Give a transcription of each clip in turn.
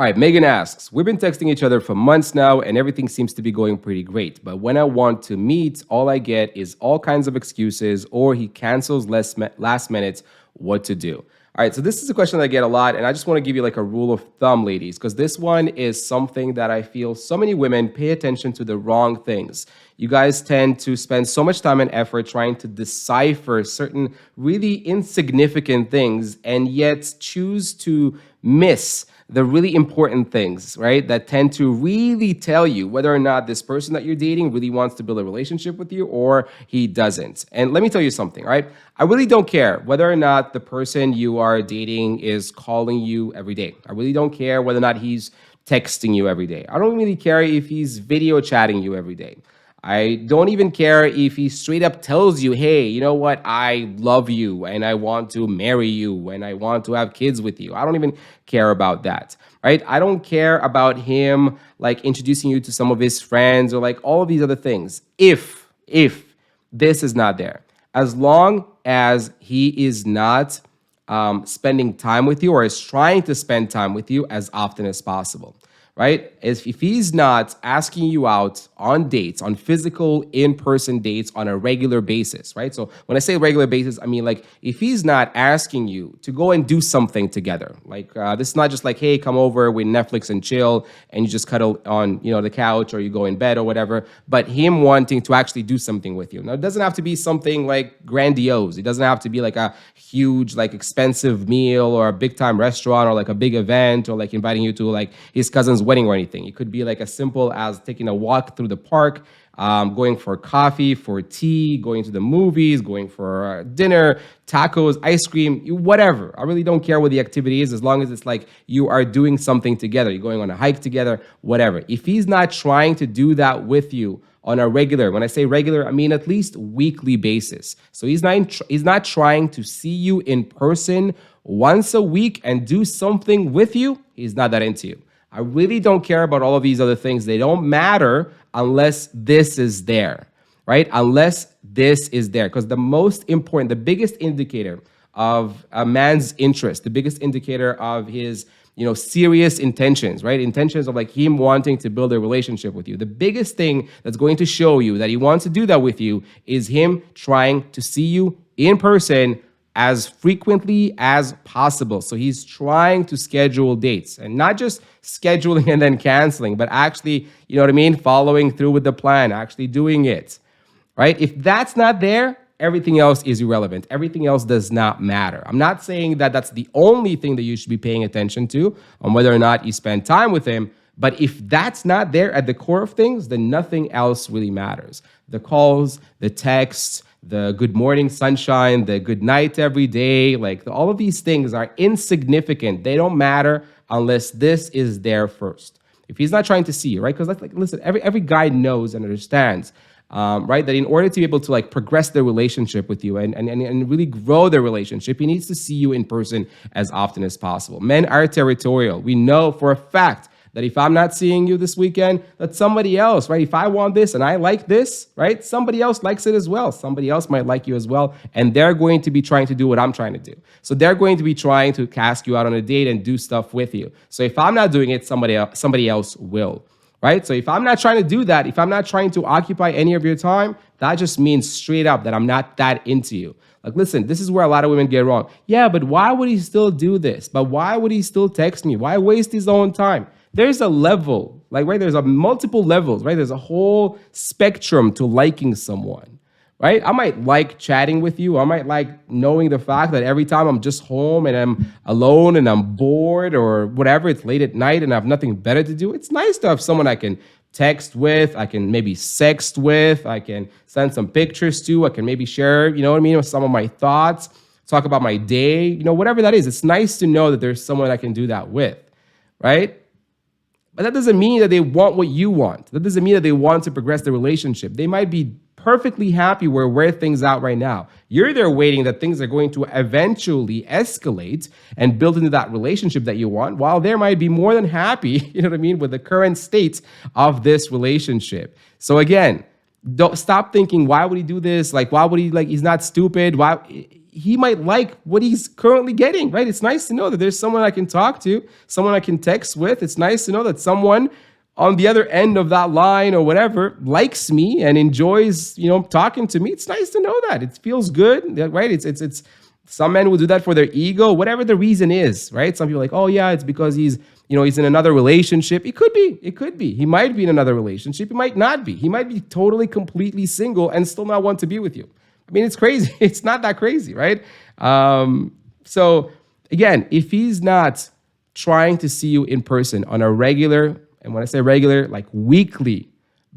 All right, Megan asks, we've been texting each other for months now and everything seems to be going pretty great. But when I want to meet, all I get is all kinds of excuses or he cancels last minute. What to do? All right, so this is a question that I get a lot, and I just want to give you like a rule of thumb, ladies, because this one is something that I feel so many women pay attention to the wrong things. You guys tend to spend so much time and effort trying to decipher certain really insignificant things and yet choose to miss the really important things, right? That tend to really tell you whether or not this person that you're dating really wants to build a relationship with you or he doesn't. And let me tell you something, right? I really don't care whether or not the person you are dating is calling you every day. I really don't care whether or not he's texting you every day. I don't really care if he's video chatting you every day. I don't even care if he straight up tells you, hey, you know what? I love you and I want to marry you and I want to have kids with you. I don't even care about that, right? I don't care about him like introducing you to some of his friends or like all of these other things. If this is not there, as long as he is not spending time with you or is trying to spend time with you as often as possible. Right? If he's not asking you out on dates, on physical in-person dates on a regular basis, right? So when I say regular basis, I mean like if he's not asking you to go and do something together, like this is not just like, hey, come over with Netflix and chill and you just cuddle on, the couch or you go in bed or whatever, but him wanting to actually do something with you. Now, it doesn't have to be something like grandiose. It doesn't have to be like a huge, like expensive meal or a big time restaurant or like a big event or like inviting you to like his cousin's wedding or anything. It could be like as simple as taking a walk through the park, going for coffee, for tea, going to the movies, going for dinner, tacos, ice cream, whatever. I really don't care what the activity is as long as it's like you are doing something together. You're going on a hike together, whatever. If he's not trying to do that with you on a regular, when I say regular, I mean at least weekly basis. So he's not trying to see you in person once a week and do something with you. He's not that into you. I really don't care about all of these other things. They don't matter unless this is there, right? Unless this is there. Because the most important, the biggest indicator of a man's interest, the biggest indicator of his, serious intentions, right? Intentions of like him wanting to build a relationship with you. The biggest thing that's going to show you that he wants to do that with you is him trying to see you in person as frequently as possible. So he's trying to schedule dates and not just scheduling and then canceling, but actually, following through with the plan, actually doing it, right? If that's not there, everything else is irrelevant. Everything else does not matter. I'm not saying that that's the only thing that you should be paying attention to on whether or not you spend time with him. But if that's not there at the core of things, then nothing else really matters. The calls, the texts, the good morning sunshine, the good night every day, like all of these things are insignificant. They don't matter unless this is there first. If he's not trying to see you, right? Because like, listen, every guy knows and understands, right, that in order to be able to like progress their relationship with you and really grow their relationship, he needs to see you in person as often as possible. Men are territorial. We know for a fact that if I'm not seeing you this weekend, that somebody else, right? If I want this and I like this, right? Somebody else likes it as well. Somebody else might like you as well. And they're going to be trying to do what I'm trying to do. So they're going to be trying to ask you out on a date and do stuff with you. So if I'm not doing it, somebody else will, right? So if I'm not trying to do that, if I'm not trying to occupy any of your time, that just means straight up that I'm not that into you. Like, listen, this is where a lot of women get wrong. Yeah, but why would he still do this? But why would he still text me? Why waste his own time? There's a level, like, right? There's a multiple levels, right? There's a whole spectrum to liking someone, right? I might like chatting with you. I might like knowing the fact that every time I'm just home and I'm alone and I'm bored or whatever, it's late at night and I have nothing better to do. It's nice to have someone I can text with, I can maybe sext with, I can send some pictures to, I can maybe share, with some of my thoughts, talk about my day, whatever that is. It's nice to know that there's someone I can do that with, right? But that doesn't mean that they want what you want. That doesn't mean that they want to progress the relationship. They might be perfectly happy where things out right now. You're there waiting that things are going to eventually escalate and build into that relationship that you want, while they might be more than happy, with the current state of this relationship. So again, don't stop thinking, why would he do this? Like, why would he, like, he's not stupid. Why? he might like what he's currently getting, right? It's nice to know that there's someone I can talk to, someone I can text with. It's nice to know that someone on the other end of that line or whatever likes me and enjoys, talking to me. It's nice to know that. It feels good, right? It's some men will do that for their ego, whatever the reason is, right? Some people are like, oh yeah, it's because he's in another relationship. It could be. He might be in another relationship. He might not be. He might be totally, completely single and still not want to be with you. I mean, it's crazy. It's not that crazy, right? So again, if he's not trying to see you in person on a regular, and when I say regular, like weekly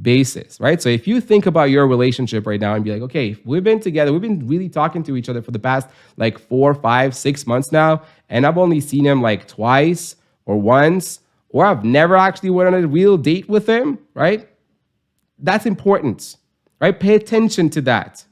basis, right? So if you think about your relationship right now and be like, okay, we've been together, we've been really talking to each other for the past like 4, 5, 6 months now, and I've only seen him like twice or once, or I've never actually went on a real date with him, right? That's important, right? Pay attention to that.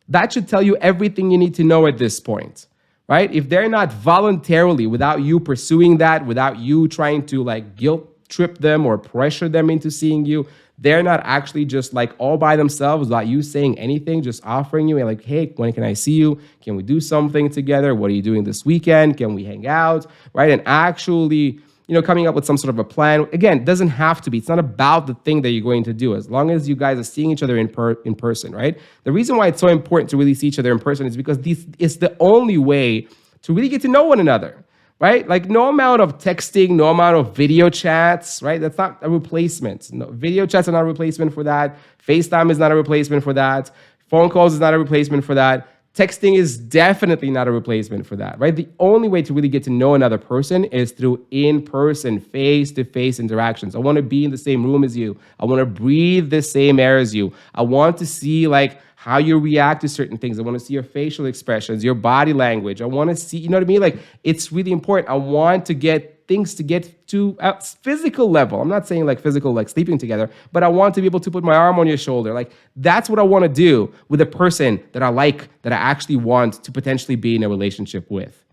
That should tell you everything you need to know at this point, right? If they're not voluntarily, without you pursuing that, without you trying to like guilt trip them or pressure them into seeing you, they're not actually just like all by themselves without you saying anything, just offering you and like, hey, when can I see you? Can we do something together? What are you doing this weekend? Can we hang out? Right? And actually, coming up with some sort of a plan. Again, it doesn't have to be. It's not about the thing that you're going to do, as long as you guys are seeing each other in person, right? The reason why it's so important to really see each other in person is because this is the only way to really get to know one another. Right? Like no amount of texting, no amount of video chats, right? That's not a replacement. No, video chats are not a replacement for that. FaceTime is not a replacement for that. Phone calls is not a replacement for that. Texting is definitely not a replacement for that, right? The only way to really get to know another person is through in-person, face-to-face interactions. I want to be in the same room as you. I want to breathe the same air as you. I want to see like how you react to certain things. I want to see your facial expressions, your body language. I want to see, you know what I mean? Like it's really important. I want to get things to get to a physical level. I'm not saying like physical, like sleeping together, but I want to be able to put my arm on your shoulder. Like that's what I want to do with a person that I like, that I actually want to potentially be in a relationship with,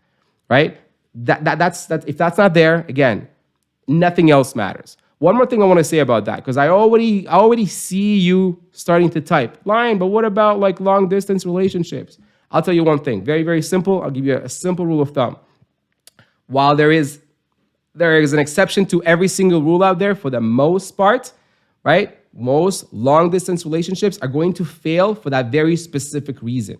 right? That's if that's not there, again, nothing else matters. One more thing I want to say about that, because I already see you starting to type, Lion, but what about like long distance relationships? I'll tell you one thing, very, very simple. I'll give you a simple rule of thumb. While there is an exception to every single rule out there, for the most part, right? Most long distance relationships are going to fail for that very specific reason.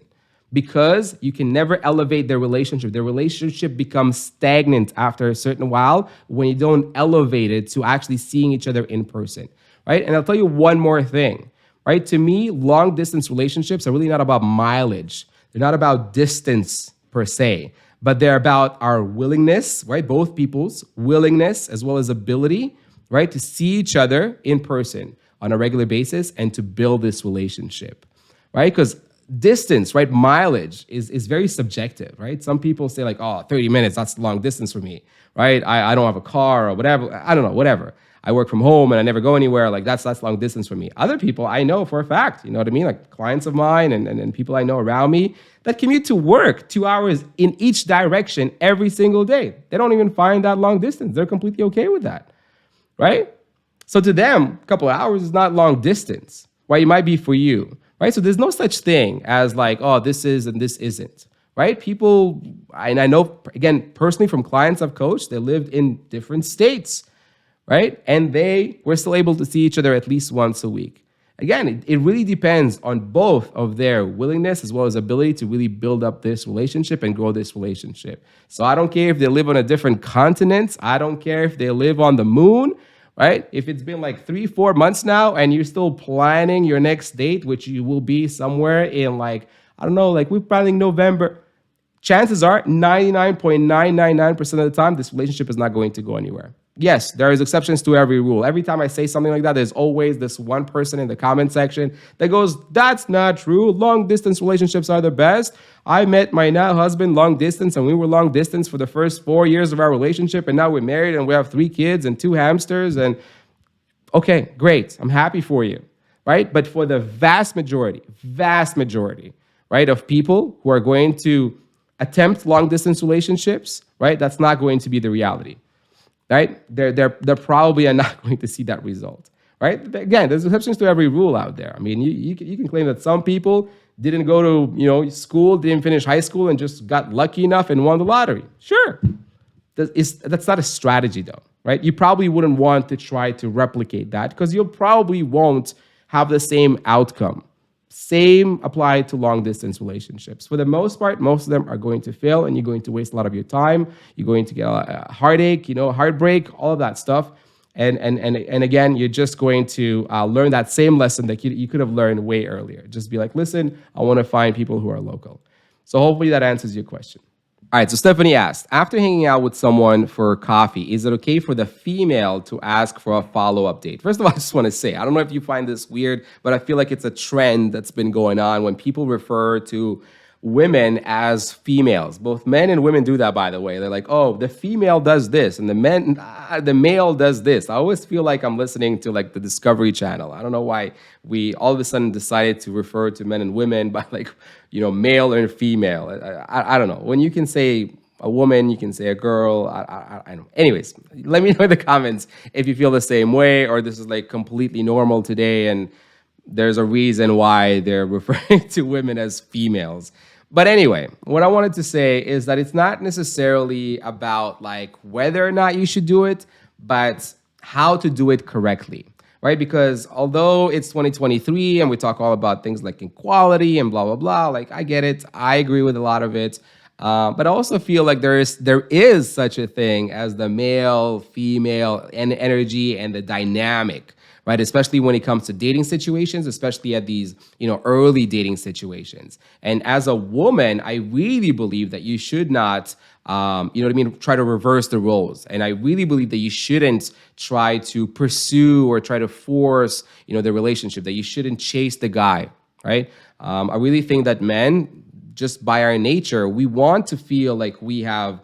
Because you can never elevate their relationship. Their relationship becomes stagnant after a certain while when you don't elevate it to actually seeing each other in person, right? And I'll tell you one more thing, right? To me, long distance relationships are really not about mileage. They're not about distance per se, but they're about our willingness, right? Both people's willingness as well as ability, right? To see each other in person on a regular basis and to build this relationship, right? Because distance, right? Mileage is very subjective, right? Some people say like, oh, 30 minutes, that's long distance for me, right? I don't have a car or whatever. I don't know, whatever. I work from home and I never go anywhere. Like that's long distance for me. Other people I know for a fact, you know what I mean? Like clients of mine and people I know around me that commute to work 2 hours in each direction every single day. They don't even find that long distance. They're completely okay with that, right? So to them, a couple of hours is not long distance, right? It might be for you. Right? So there's no such thing as like, oh, this is and this isn't, right? People, and I know, again, personally from clients I've coached, they lived in different states, right? And they were still able to see each other at least once a week. Again, it really depends on both of their willingness as well as ability to really build up this relationship and grow this relationship. So I don't care if they live on a different continent. I don't care if they live on the moon. Right? If it's been like 3-4 months now and you're still planning your next date, which you will be somewhere in like, I don't know, like we're planning November, chances are 99.999% of the time, this relationship is not going to go anywhere. Yes, there is exceptions to every rule. Every time I say something like that, there's always this one person in the comment section that goes, that's not true. Long distance relationships are the best. I met my now husband long distance and we were long distance for the first 4 years of our relationship. And now we're married and we have 3 kids and 2 hamsters. And okay, great. I'm happy for you, right? But for the vast majority, right, of people who are going to attempt long distance relationships, right, that's not going to be the reality. Right? They're probably are not going to see that result, right? Again, there's exceptions to every rule out there. I mean, you can claim that some people didn't go to, school, didn't finish high school, and just got lucky enough and won the lottery. Sure. That's not a strategy though, right? You probably wouldn't want to try to replicate that because you probably won't have the same outcome. Same applied to long distance relationships. For the most part, most of them are going to fail and you're going to waste a lot of your time. You're going to get a heartache, heartbreak, all of that stuff. And again, you're just going to learn that same lesson that you could have learned way earlier. Just be like, listen, I want to find people who are local. So hopefully that answers your question. All right, so Stephanie asked, after hanging out with someone for coffee, is it okay for the female to ask for a follow-up date? First of all, I just want to say, I don't know if you find this weird, but I feel like it's a trend that's been going on when people refer to women as females. Both men and women do that, by the way. They're like, oh, the female does this and the male does this. I always feel like I'm listening to like the Discovery Channel. I don't know why we all of a sudden decided to refer to men and women by like, male and female. I don't know. When you can say a woman, you can say a girl. I don't know. Anyways, let me know in the comments if you feel the same way or this is like completely normal today and there's a reason why they're referring to women as females. But anyway, what I wanted to say is that it's not necessarily about like whether or not you should do it, but how to do it correctly, right? Because although it's 2023 and we talk all about things like equality and blah, blah, blah, like I get it. I agree with a lot of it. But I also feel like there is such a thing as the male, female, and energy and the dynamic, right? Especially when it comes to dating situations, especially at these, early dating situations. And as a woman, I really believe that you should not, try to reverse the roles. And I really believe that you shouldn't try to pursue or try to force, the relationship, that you shouldn't chase the guy, right? I really think that men, just by our nature, we want to feel like we have,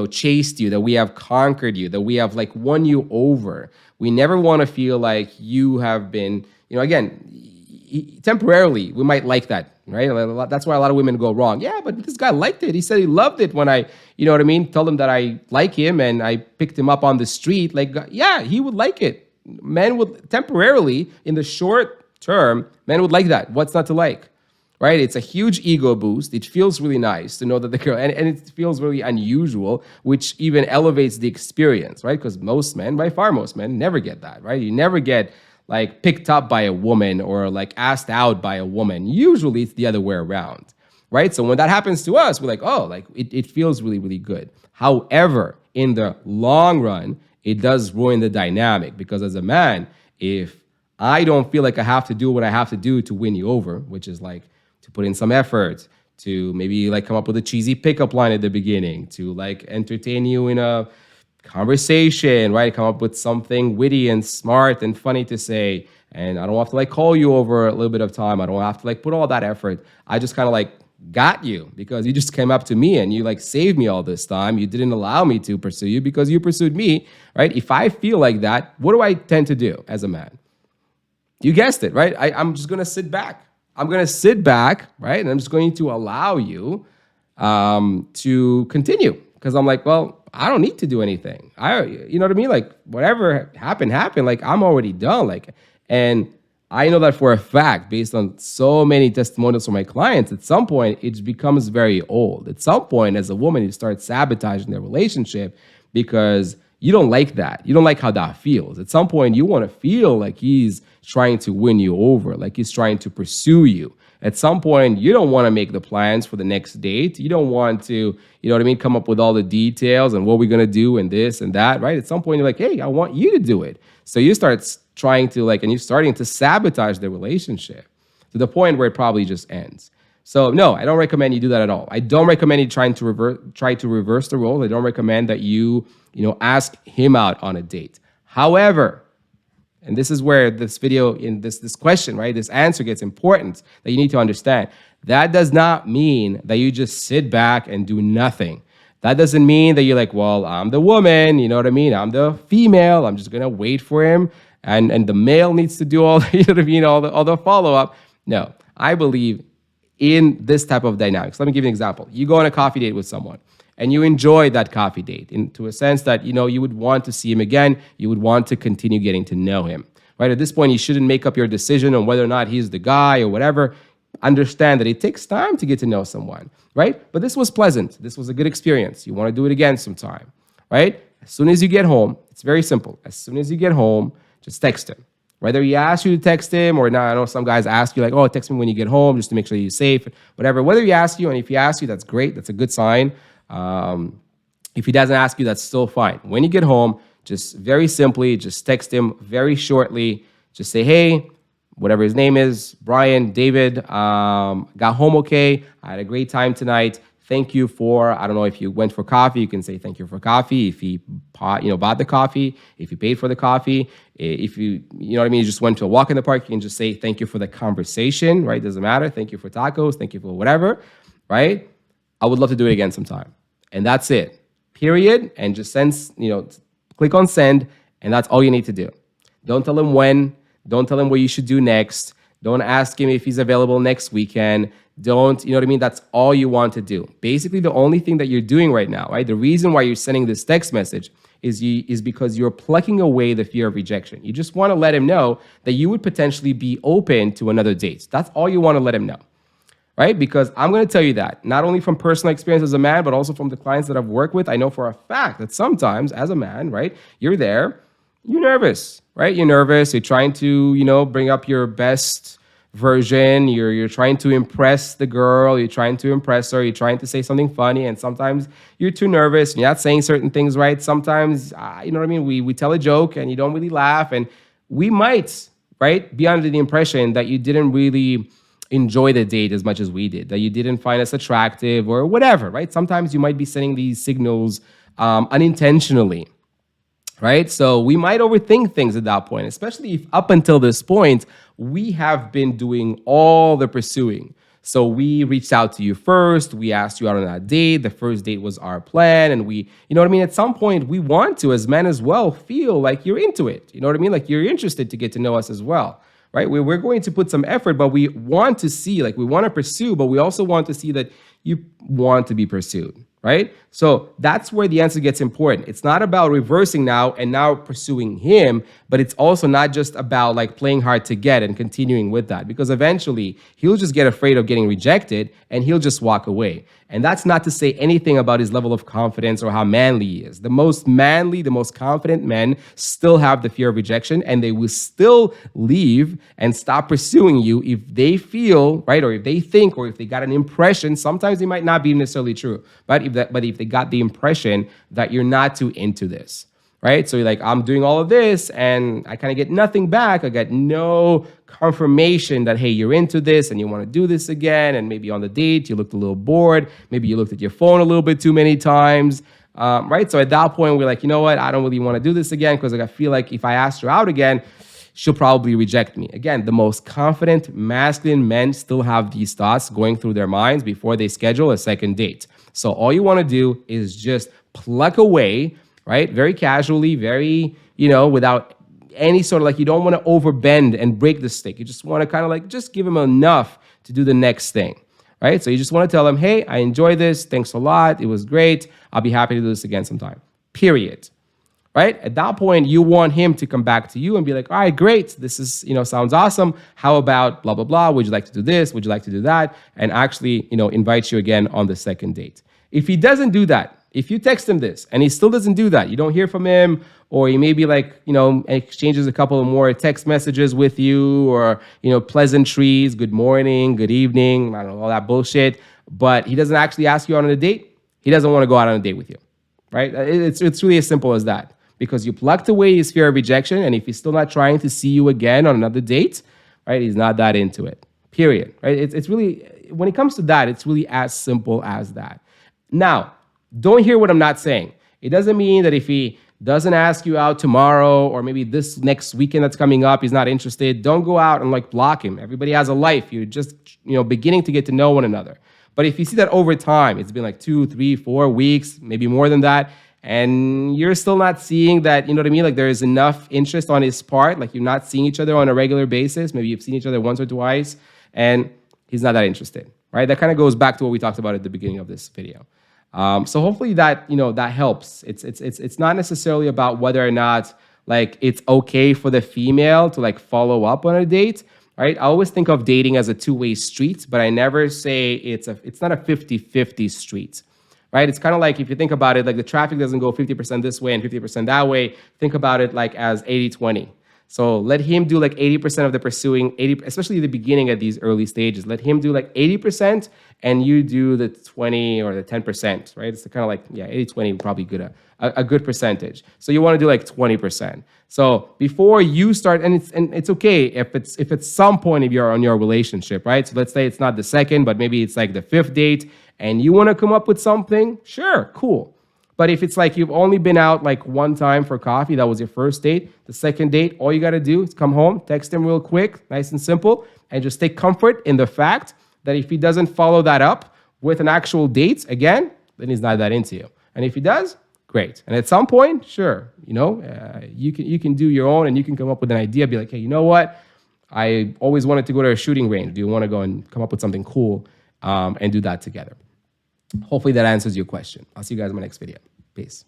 chased you, that we have conquered you, that we have like won you over. We never want to feel like you have been, again, temporarily, we might like that, right? That's why a lot of women go wrong. Yeah, but this guy liked it. He said he loved it when I, told him that I like him and I picked him up on the street. Like, yeah, he would like it. Men would temporarily, in the short term, men would like that. What's not to like? Right? It's a huge ego boost. It feels really nice to know that the girl, and it feels really unusual, which even elevates the experience, right? Because most men, by far most men, never get that, right? You never get like picked up by a woman or like asked out by a woman. Usually it's the other way around, right? So when that happens to us, we're like, oh, like it feels really, really good. However, in the long run, it does ruin the dynamic because as a man, if I don't feel like I have to do what I have to do to win you over, which is like, to put in some effort, to maybe like come up with a cheesy pickup line at the beginning, to like entertain you in a conversation, right? Come up with something witty and smart and funny to say. And I don't have to like call you over a little bit of time. I don't have to like put all that effort. I just kind of like got you because you just came up to me and you like saved me all this time. You didn't allow me to pursue you because you pursued me, right? If I feel like that, what do I tend to do as a man? You guessed it, right? I'm just going to sit back. I'm going to sit back, right? And I'm just going to allow you to continue because I'm like, well, I don't need to do anything. You know what I mean? Like whatever happened. Like I'm already done. Like, and I know that for a fact, based on so many testimonials from my clients, at some point it becomes very old. At some point as a woman, you start sabotaging their relationship because you don't like that. You don't like how that feels. At some point, you want to feel like he's trying to win you over, like he's trying to pursue you. At some point, you don't want to make the plans for the next date. You don't want to, come up with all the details and what we're going to do and this and that, right? At some point, you're like, hey, I want you to do it. So you start trying to and you're starting to sabotage the relationship to the point where it probably just ends. So no, I don't recommend you do that at all. I don't recommend you try to reverse the roles. I don't recommend that you ask him out on a date. However, and this is where this video in this question, right, this answer gets important that you need to understand. That does not mean that you just sit back and do nothing. That doesn't mean that you're like, well, I'm the woman, you know what I mean? I'm the female. I'm just gonna wait for him, and the male needs to do all all the follow up. No, I believe in this type of dynamics. Let me give you an example. You go on a coffee date with someone and you enjoy that coffee date into a sense that, you would want to see him again. You would want to continue getting to know him, right? At this point, you shouldn't make up your decision on whether or not he's the guy or whatever. understand that it takes time to get to know someone, right? But this was pleasant. This was a good experience. You want to do it again sometime, right? As soon as you get home, it's very simple. As soon as you get home, just text him. Whether he asks you to text him or not, I know some guys ask you like, oh, text me when you get home just to make sure you're safe, whatever. Whether he asks you, and if he asks you, that's great. That's a good sign. If he doesn't ask you, that's still fine. When you get home, just very simply, just text him very shortly. Just say, hey, whatever his name is, Brian, David, got home okay. I had a great time tonight. Thank you for, I don't know if you went for coffee, you can say thank you for coffee. If he bought the coffee, if you paid for the coffee, if you know what I mean, you just went to a walk in the park, you can just say thank you for the conversation, right? Doesn't matter. Thank you for tacos. Thank you for whatever, right? I would love to do it again sometime. And that's it, period. And just click on send, and that's all you need to do. Don't tell him when. Don't tell him what you should do next. Don't ask him if he's available next weekend. Don't, you know what I mean? That's all you want to do. Basically, the only thing that you're doing right now, right? The reason why you're sending this text message is because you're plucking away the fear of rejection. You just want to let him know that you would potentially be open to another date. That's all you want to let him know, right? Because I'm going to tell you that, not only from personal experience as a man, but also from the clients that I've worked with. I know for a fact that sometimes as a man, right, you're there, you're nervous, right? You're nervous. You're trying to, bring up your best version. You're trying to impress the girl. You're trying to impress her. You're trying to say something funny. And sometimes you're too nervous and you're not saying certain things right. Sometimes, you know what I mean? We tell a joke and you don't really laugh. And we might, right, be under the impression that you didn't really enjoy the date as much as we did, that you didn't find us attractive or whatever, right? Sometimes you might be sending these signals unintentionally. Right? So we might overthink things at that point, especially if up until this point, we have been doing all the pursuing. So we reached out to you first. We asked you out on that date. The first date was our plan. And we, you know what I mean? At some point, we want to, as men as well, feel like you're into it. You know what I mean? Like you're interested to get to know us as well. Right? We're going to put some effort, but we want to see, like we want to pursue, but we also want to see that you want to be pursued. Right? So that's where the answer gets important. It's not about reversing now and now pursuing him, but it's also not just about like playing hard to get and continuing with that, because eventually he'll just get afraid of getting rejected and he'll just walk away. And that's not to say anything about his level of confidence or how manly he is. The most manly, the most confident men still have the fear of rejection, and they will still leave and stop pursuing you if they feel, right, or if they think, or if they got an impression. Sometimes they might not be necessarily true, but if they got the impression that you're not too into this, right? So you're like, I'm doing all of this and I kind of get nothing back. I get no confirmation that, hey, you're into this and you want to do this again. And maybe on the date, you looked a little bored. Maybe you looked at your phone a little bit too many times, right? So at that point, we're like, you know what? I don't really want to do this again because I feel like if I asked her out again, she'll probably reject me. Again, the most confident masculine men still have these thoughts going through their minds before they schedule a second date. So all you want to do is just pluck away, right? Very casually, very, without any sort of like, you don't want to overbend and break the stick. You just want to kind of like just give him enough to do the next thing, right? So you just want to tell him, hey, I enjoyed this. Thanks a lot. It was great. I'll be happy to do this again sometime, period. Right? At that point, you want him to come back to you and be like, all right, great. This is, sounds awesome. How about blah, blah, blah? Would you like to do this? Would you like to do that? And actually, invite you again on the second date. If he doesn't do that, if you text him this and he still doesn't do that, you don't hear from him, or he maybe exchanges a couple of more text messages with you, or, pleasantries, good morning, good evening, I don't know, all that bullshit, but he doesn't actually ask you out on a date, he doesn't want to go out on a date with you, right? It's really as simple as that. Because you plucked away his fear of rejection, and if he's still not trying to see you again on another date, right, he's not that into it, period, right? It's really, when it comes to that, it's really as simple as that. Now, don't hear what I'm not saying. It doesn't mean that if he doesn't ask you out tomorrow or maybe this next weekend that's coming up, he's not interested, don't go out and block him. Everybody has a life. You're just, beginning to get to know one another. But if you see that over time, it's been 2, 3, 4 weeks, maybe more than that, and you're still not seeing that, there is enough interest on his part, you're not seeing each other on a regular basis, maybe you've seen each other once or twice, and he's not that interested, right? That kind of goes back to what we talked about at the beginning of this video. So hopefully that, that helps. It's not necessarily about whether or not, it's okay for the female to follow up on a date. right? I always think of dating as a two-way street, but I never say it's not a 50-50 street, right? It's kind of like, if you think about it, like the traffic doesn't go 50% this way and 50% that way. Think about it like as 80-20. So let him do like 80% of the pursuing, 80, especially the beginning at these early stages. Let him do like 80% and you do the 20 or the 10%, right? It's kind of like, yeah, 80-20 probably good, a good percentage. So you want to do like 20%. So before you start, and it's okay if it's some point of your relationship, right? So let's say it's not the second, but maybe it's like the fifth date and you want to come up with something, sure, cool. But if it's like you've only been out like one time for coffee, that was your first date, the second date, all you got to do is come home, text him real quick, nice and simple, and just take comfort in the fact that if he doesn't follow that up with an actual date, again, then he's not that into you. And if he does, great. And at some point, sure, you can do your own and you can come up with an idea, be like, hey, you know what? I always wanted to go to a shooting range. Do you want to go and come up with something cool and do that together? Hopefully that answers your question. I'll see you guys in my next video. Peace.